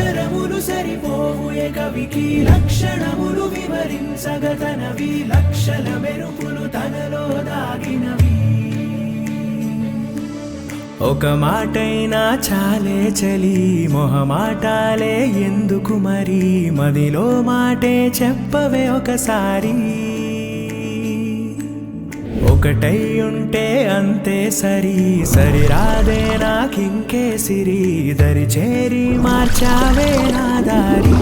అక్షరములు సరిపోవు ఏ కవికి లక్షణములు వివరించగా తనవి లక్షల మెరుపులు తనలో దాగినవి. ఒక మాటైనా చాలే చలి మొహమాటాలే ఎందుకు మరి మదిలో మాటే చెప్పవే ఒకసారి. ఒకటై ఉంటే అంతే సరి సరిరాదే నాకింకే సిరి దరి చేరి మార్చావే నా దారి.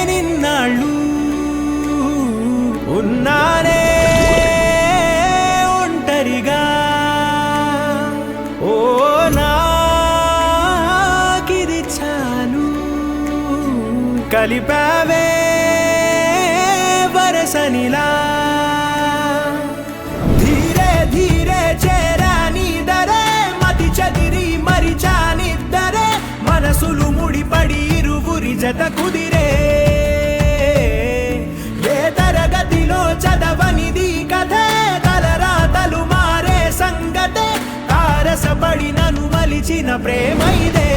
నిన్నాళ్ళు ఉన్నానే ఒంటరిగా ఓ నాకిది చాలు కలిపావే వరసనిలా. ధీరే ధీరే చేరాని దరే మతి చదిరి మరిచానిద్దరే మనసులు ముడిపడి ఇరువురి జత కుదిరే. ఏ తరగతిలో చదవనిది కథే తలరాతలు మారే సంగతే తారసపడి నన్ను మలిచిన ప్రేమైదే.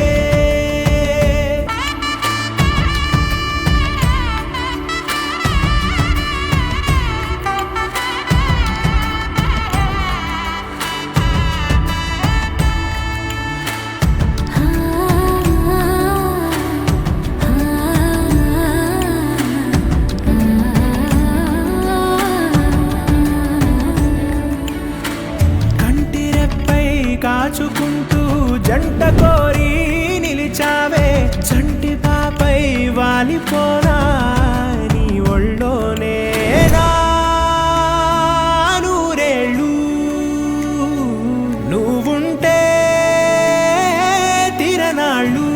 కాచుకుంటూ జంట కోరి నిలిచావే చంటి పాపై వాలిపోనా నీ ఒళ్ళోనే నా నూరేళ్ళు నువ్వుంటే తిరనాళ్ళు.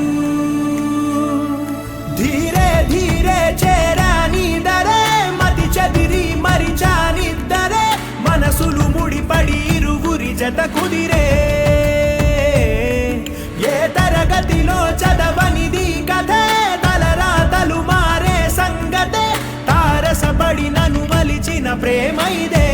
ధీరే ధీరే చేరాని దరే మతి చదిరి మరిచానిద్దరే మనసులు ముడిపడి ఇరువురి జత కుదిరే. ఏ తరగతిలో చదవనిది కథే తలరాతలు మారే సంగతే తారసపడి నన్ను మలిచిన ప్రేమైదే.